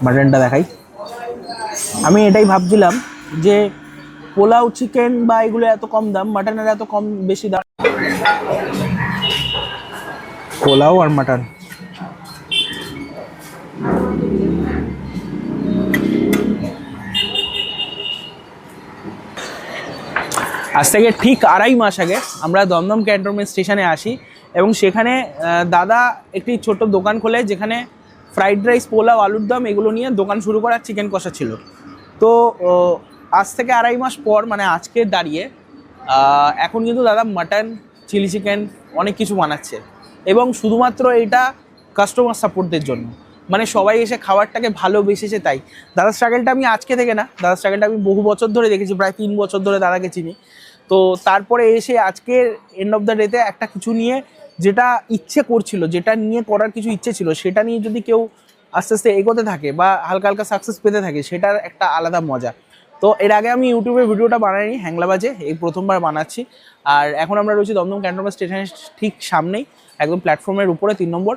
মাটনটা দেখাই। আমি এটাই ভাবছিলাম যে পোলাও চিকেন বা এগুলো এত কম দাম, মাটনের এত কম বেশি দাম। পোলাও আর মাটন, আজ থেকে ঠিক 2.5 মাস আগে আমরা দমদম ক্যান্টনমেন্ট স্টেশনে আসি এবং সেখানে দাদা একটি ছোট দোকান খোলে, যেখানে ফ্রাইড রাইস, পোলাও, আলুর দম এগুলো নিয়ে দোকান শুরু করা, চিকেন কষা ছিল। তো আজ থেকে 2.5 মাস পর, মানে আজকে দাঁড়িয়ে এখন কিন্তু দাদা মাটন, চিলি চিকেন অনেক কিছু বানাচ্ছে, এবং শুধুমাত্র এটা কাস্টমার সাপোর্টদের জন্য, মানে সবাই এসে খাবারটাকে ভালোবেসেছে। তাই দাদার স্ট্রাগলটা আমি আজকে থেকে না, দাদার স্ট্রাগলটা আমি বহু বছর ধরে দেখেছি, প্রায় 3 বছর ধরে দাদাকে চিনি। তো তারপরে এসে আজকের এন্ড অফ দ্য ডেতে একটা কিছু নিয়ে, যেটা ইচ্ছে করছিল, যেটা নিয়ে করার কিছু ইচ্ছে ছিল, সেটা নিয়ে যদি কেউ আস্তে আস্তে এগোতে থাকে বা হালকা হালকা সাকসেস পেতে থাকে, সেটার একটা আলাদা মজা। তো এর আগে আমি ইউটিউবে ভিডিওটা বানাইনি, হ্যাংলাবাজে এই প্রথমবার বানাচ্ছি। আর এখন আমরা রয়েছি দমদম ক্যান্টনমেন্ট স্টেশনের ঠিক সামনেই, একদম প্ল্যাটফর্মের উপরে 3 নম্বর।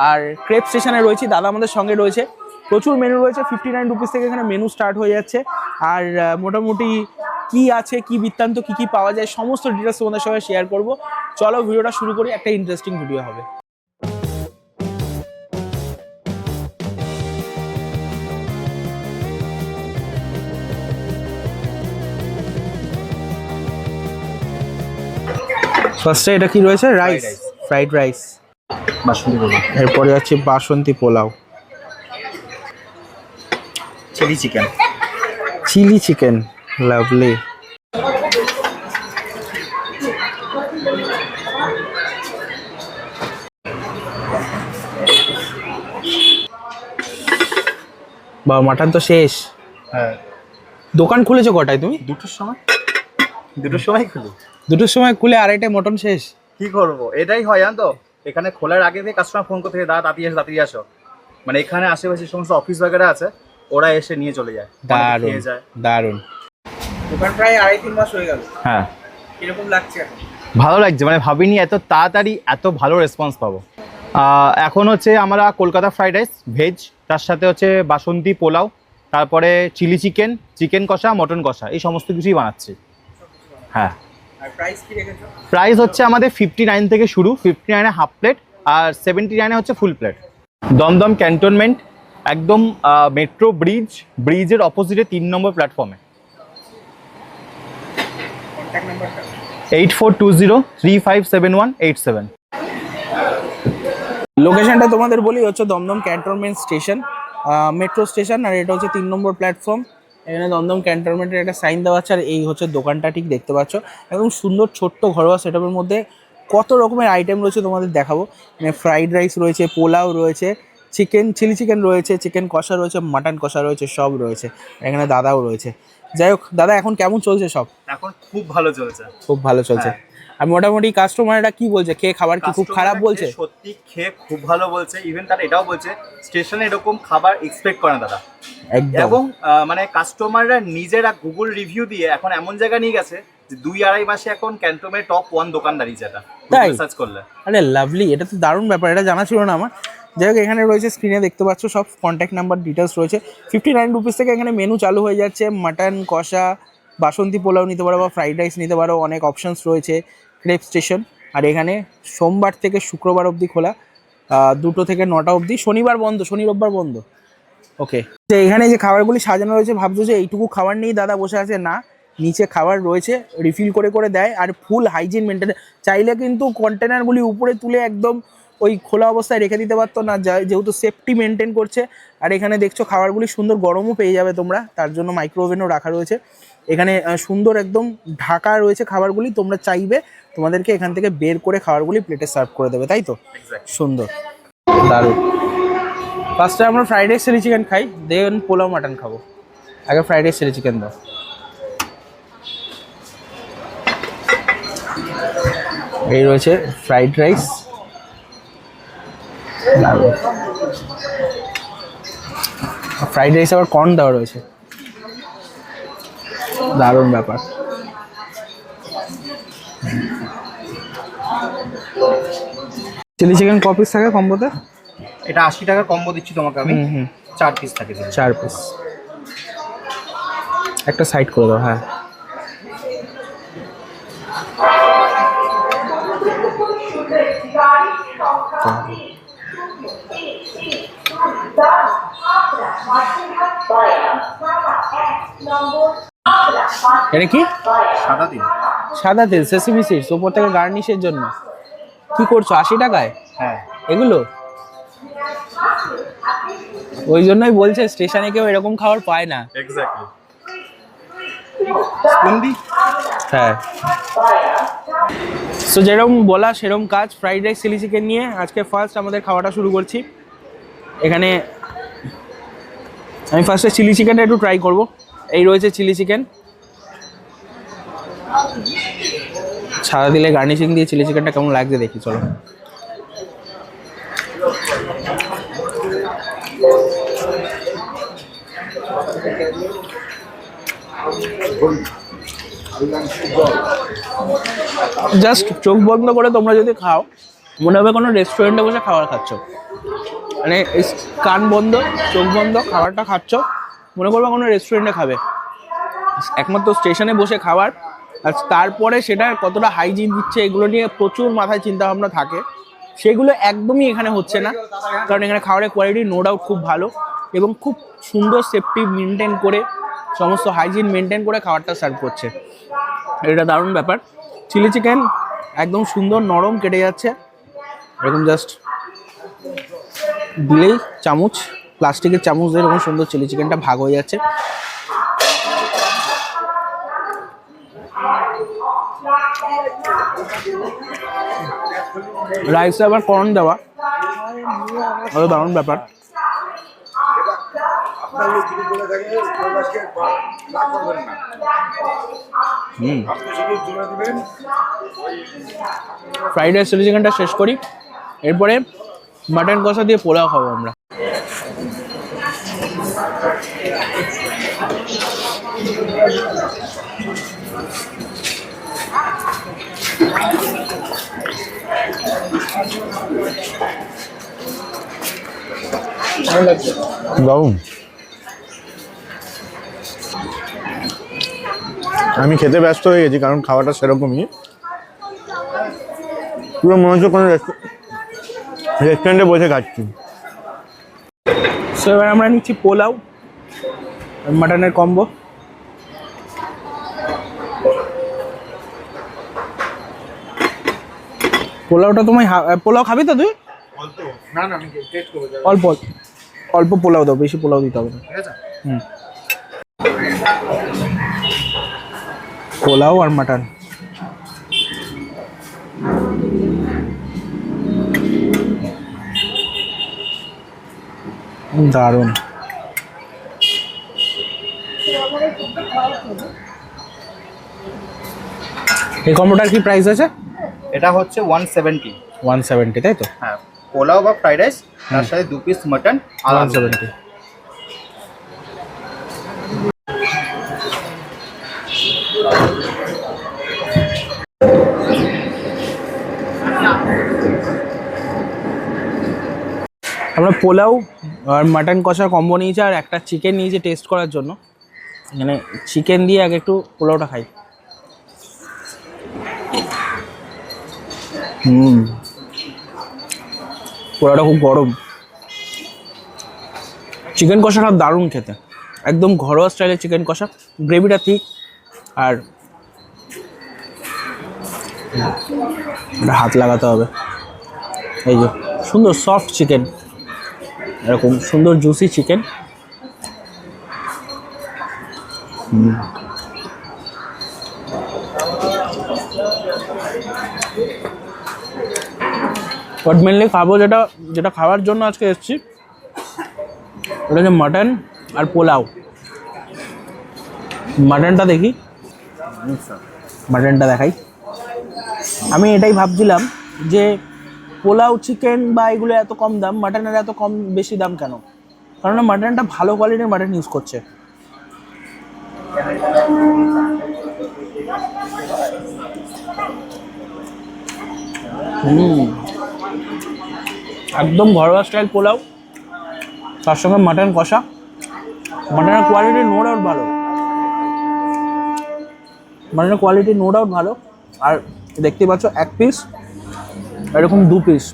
আর ক্রেপ স্টেশনে রয়েছি, দাদা আমাদের সঙ্গে রয়েছে। প্রচুর মেনু রয়েছে, 59 রুপিস থেকে এখানে মেনু স্টার্ট হয়ে যাচ্ছে। আর মোটামুটি কি আছে, কি বৃত্তান্ত, কি কি পাওয়া যায়, সমস্ত ডিটেলস তোমাদের সঙ্গে শেয়ার করব। চলো ভিডিওটা শুরু করি, একটা ইন্টারেস্টিং ভিডিও হবে। ফার্স্টে এটা কি রয়েছে? Rice, fried rice, basanti pulao, এরপরে আছে basanti pulao, chili chicken, chili chicken, lovely. বা মাটন তো শেষ। হ্যাঁ। দোকান খুলেছো কটায় তুমি? 2টোর সময়। 2টোর সময় খুলি। 2টোর সময় খুলে 2:30টায় মটন শেষ। কি করবো, এটাই হয় জানো তো। এখানে খোলার আগে থেকে কাস্টমার ফোন করতে থাকে, দাদা তাড়াতাড়ি আসো। মানে এখানে আশেপাশে সমস্ত অফিস বাগেরা আছে, ওরা এসে নিয়ে চলে যায়। দারুণ দারুণ। দোকান প্রায় 2.5-3 মাস হয়ে গেল। হ্যাঁ। কিরকম লাগছে এখন? ভালো লাগছে, মানে ভাবিনি এত তাড়াতাড়ি এত ভালো রেসপন্স পাবো। এখন হচ্ছে আমরা কলকাতা ফ্রাইড রাইস ভেজ, তার সাথে হচ্ছে বাসন্তী পোলাও, তারপরে চিলি চিকেন, চিকেন কষা, মটন কষা, এই সমস্ত কিছুই বানাচ্ছি। হ্যাঁ। আর প্রাইস কি রেখেছো? প্রাইস হচ্ছে আমাদের 59 থেকে শুরু, 59-এ হাফ প্লেট আর 79-এ হচ্ছে ফুল প্লেট। দমদম ক্যান্টনমেন্ট, একদম মেট্রো ব্রিজের অপোজিটে 3 নম্বর প্ল্যাটফর্মে। 8420357187। লোকেশনটা তোমাদের বলি, হচ্ছে Dum Dum cantonment station, metro station. আর এটা হচ্ছে 3 নম্বর প্ল্যাটফর্ম। এখানে দমদম ক্যান্টনমেন্টের একটা সাইন দেওয়া আছে। আর এই হচ্ছে দোকানটা, ঠিক দেখতে পাচ্ছ, একদম সুন্দর ছোট্ট ঘরোয়া সেটআপের মধ্যে কত রকমের আইটেম রয়েছে তোমাদের দেখাবো। মানে ফ্রাইড রাইস রয়েছে, পোলাও রয়েছে, চিকেন, চিলি চিকেন রয়েছে, চিকেন কষা রয়েছে, মাটন কষা রয়েছে, সব রয়েছে। এখানে দাদাও রয়েছে। যাই হোক দাদা, এখন কেমন চলছে সব? এখন খুব ভালো চলছে। খুব ভালো চলছে। আর মোটামুটি কাস্টমাররা কি বলছে, খেয়ে খাবার কি খুব খারাপ বলছে? সত্যি খেয়ে খুব ভালো বলছে। ইভেন তারা এটাও বলছে স্টেশনে এরকম খাবার এক্সপেক্ট করে না তারা। এবং মানে কাস্টমাররা নিজেরা গুগল রিভিউ দিয়ে এখন এমন জায়গায় নিয়ে গেছে যে 2-2.5 মাসে এখন ক্যান্টনমেন্টের টপ 1 দোকানদারি, যেটা সার্চ করলে। আরে লাভলি, এটা তো দারুণ ব্যাপার, এটা জানা ছিল না আমার। যাই হোক, এখানে রয়েছে, স্ক্রিনে দেখতে পাচ্ছ, সব কন্ট্যাক্ট নাম্বার ডিটেলস রয়েছে। 59 রুপিস থেকে এখানে মেনু চালু হয়ে যাচ্ছে। মাটন কষা, বাসন্তী পোলাও নিতে পারো বা ফ্রাইড রাইস নিতে পারো, অনেক অপশানস রয়েছে। Crepe station. আর এখানে সোমবার থেকে শুক্রবার অবধি খোলা, 2টো থেকে 9টা অবধি, শনিবার বন্ধ, শনি রোববার বন্ধ। ওকে, তো এখানে যে খাবারগুলি সাজানো রয়েছে, ভাবছো যে এইটুকু খাবার নিয়েই দাদা বসে আছে? না, নিচে খাবার রয়েছে, রিফিল করে করে দেয়। আর ফুল হাইজিন মেনটেন। চাইলে কিন্তু কন্টেনারগুলি উপরে তুলে একদম ওই খোলা অবস্থায় রেখে দিতে পারতো না, যেহেতু সেফটি মেনটেন করছে। আর এখানে দেখছো খাবারগুলি সুন্দর গরমও পেয়ে যাবে তোমরা, তার জন্য মাইক্রো ওভেনও রাখা রয়েছে। এখানে সুন্দর একদম ঢাকা রয়েছে খাবারগুলি, তোমরা চাইবে তোমাদেরকে এখান থেকে বের করে খাবারগুলি প্লেটে সার্ভ করে দেবে, তাই তো? সুন্দর, দারুণ। ফার্স্টে আমরা ফ্রাইড রাইস চিলি চিকেন খাই, দেন পোলাও মাটন খাবো। আগে ফ্রাইড রাইস চিলি চিকেন দাও। এই রয়েছে ফ্রাইড রাইস, ফ্রাইড রাইস আবার কর্ন দেওয়া রয়েছে, দারুণ ব্যাপার। চিলি চিকেন ক পিস থাকে কম্বোতে? এটা 80 টাকার কম্বো দিচ্ছি তোমাকে আমি। 4 পিস থাকে। 4 পিস একটা সাইড করে দাও। হ্যাঁ, এটা কি? সাদা তেল। সাদা তেল, সেসিমি সিডস, উপর থেকে গার্নিশের জন্য। কি করছো 80 টাকায় হ্যাঁ এগুলো? ওই জন্যই বলছে স্টেশনে কেউ এরকম খাবার পায় না। এক্স্যাক্টলি। স্পুন্দি। হ্যাঁ, সো যেরকম বলা সেরকম কাজ। ফ্রাইড রাইস চিলি চিকেন নিয়ে আজকে ফার্স্ট আমাদের খাওয়াটা শুরু করছি। এখানে আমি ফার্স্টে চিলি চিকেনটা একটু ট্রাই করব। এই রয়েছে চিলি চিকেন, সাদা দিলে গার্নিশিং দিয়ে চিলি চিকেনটা কেমন লাগছে দেখি, চলো। জাস্ট চোখ বন্ধ করে তোমরা যদি খাও মনে হবে কোনো রেস্টুরেন্টে বসে খাবার খাচ্ছ। মানে কান বন্ধ, চোখ বন্ধ, খাবারটা খাচ্ছ মনে করবে কোনো রেস্টুরেন্টে খাবে। একমাত্র স্টেশনে বসে খাবার, আর তারপরে সেটা কতটা হাইজিন দিচ্ছে এগুলো নিয়ে প্রচুর মাথায় চিন্তাভাবনা থাকে। সেগুলো একদমই এখানে হচ্ছে না, কারণ এখানে খাবারের কোয়ালিটি নো ডাউট খুব ভালো এবং খুব সুন্দর সেফটি মেনটেন করে, সমস্ত হাইজিন মেনটেন করে খাবারটা সার্ভ করছে। এটা দারুণ ব্যাপার। চিলি চিকেন একদম সুন্দর নরম কেটে যাচ্ছে, এরকম জাস্ট দিলেই চামচ, প্লাস্টিকের চামচ দিয়ে এরকম সুন্দর চিলি চিকেনটা ভাগ হয়ে যাচ্ছে। রাইসে আবার কর্ন দেওয়া, আরো দারুণ ব্যাপার। ফ্রাইড রাইস চিলি চিকেনটা শেষ করি, এরপরে মাটন কষা দিয়ে পোলাও খাবো আমরা। দারুণ। আমি খেতে ব্যস্ত হয়ে গেছি কারণ খাওয়াটা সেরকমই, পুরো মনে হচ্ছে কোনো রেস্টুরেন্টে বসে খাচ্ছি। সো এবার আমরা নিচ্ছি পোলাও মাটনের কম্বো। পোলাওটা তোমায় পোলাও খাবি তো তুই? না না আমি টেস্ট করব। অল্প অল্প পোলাও দাও, বেশি পোলাও দিতে হবে না। ঠিক আছে। পোলাও আর মাটন দারুণ। এই কম্বোটার কি প্রাইস আছে? এটা হচ্ছে 170। 170 তাই তো? হ্যাঁ, পোলাও বা ফ্রাইড রাইস তার সাথে 2 পিস মাটন 170। আমরা পোলাও আর মাটন কষা কম্বো নিয়েছি আর একটা চিকেন নিয়েছি টেস্ট করার জন্য। মানে চিকেন দিয়ে আগে একটু পোলাওটা খাই। পোলাওটা খুব গরম। চিকেন কষাটা দারুণ খেতে, একদম ঘরোয়া স্টাইলের চিকেন কষা, গ্রেভিটা ঠিক। আর হাত লাগাতে হবে। এই যে সুন্দর সফট চিকেন, এরকম সুন্দর জুসি চিকেন। বাট মেনলি খাবো যেটা খাওয়ার জন্য আজকে এসেছি, ওটা হচ্ছে মাটন আর পোলাও। মাটনটা দেখি, মাটনটা দেখাই। আমি এটাই ভাবছিলাম যে পোলাও চিকেন বা এগুলো এত কম দাম, মাটনের এত কম বেশি দাম কেন? কারণ মাটনটা ভালো কোয়ালিটির মাটন ইউজ করছে। একদম ঘরোয়া স্টাইল পোলাও, তার সঙ্গে মাটন কষা। মাটনের কোয়ালিটি নো ডাউট ভালো, মাটনের কোয়ালিটি নো ডাউট ভালো। আর দেখতে পাচ্ছ এক পিস, এরকম 2 পিস,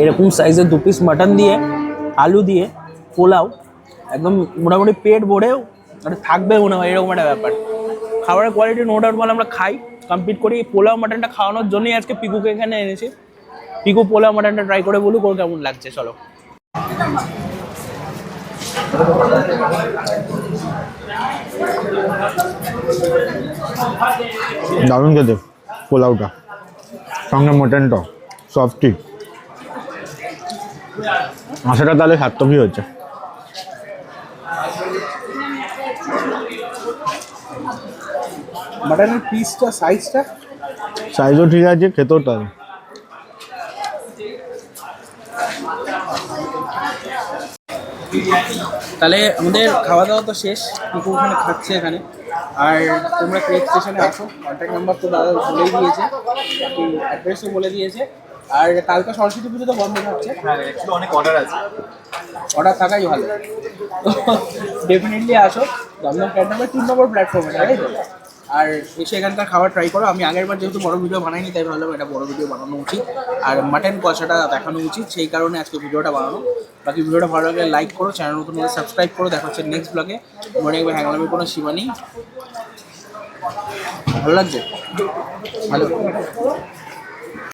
এরকম সাইজের 2 পিস মাটন দিয়ে আলু দিয়ে পোলাও, একদম মোটামুটি পেট ভরেও থাকবে মনে হয়, এরকম একটা ব্যাপার। খাবারের কোয়ালিটি নো ডাউট ভালো। আমরা খাই, কমপ্লিট করি। পোলাও মাটনটা খাওয়ানোর জন্যই আজকে পিকুকে এখানে এনেছি। পিকু পোলাও মাটনটা ট্রাই করে বলুক ওর কেমন লাগছে। চলো। দারুণ খেতে পোলাওটা, সঙ্গে মটনটা সফটি, আশাটা তাহলে সার্থকই হচ্ছে। মাটনের পিসটা সাইজও ঠিক আছে, খেতেও তাই। তাহলে আমাদের খাওয়া দাওয়া তো শেষ, পিকু ওখানে খাচ্ছে এখানে। আর তোমরা ক্রেক স্টেশনে আসো, কন্ট্যাক্ট নাম্বার তো দাদা বলেই দিয়েছে, বাকি অ্যাড্রেসও বলে দিয়েছে। আর কালকে সরস্বতী পুজো তো বন্ধ থাকছে, হ্যাঁ একটু অনেক অর্ডার আছে, অর্ডার থাকাই ভালো। তো ডেফিনেটলি আসো দমদম ক্যান্টনমেন্ট 3 নম্বর প্ল্যাটফর্মে, তাই তো? আর এসে এখানকার খাবার ট্রাই করো। আমি আগের বার যেহেতু বড় ভিডিও বানাইনি, তাই ভাবলাম এটা বড় ভিডিও বানানো উচিত আর মাটন কষাটা দেখানো উচিত, সেই কারণে আজকে ভিডিওটা বানানো। বাকি ভিডিওটা ভালো লাগলে লাইক করো, চ্যানেল নতুন হলে সাবস্ক্রাইব করো। দেখা হচ্ছে নেক্সট ব্লগে। মনে রাখবে হ্যাংলামের কোনো সীমা নেই। ভালো লাগছে? ভালো।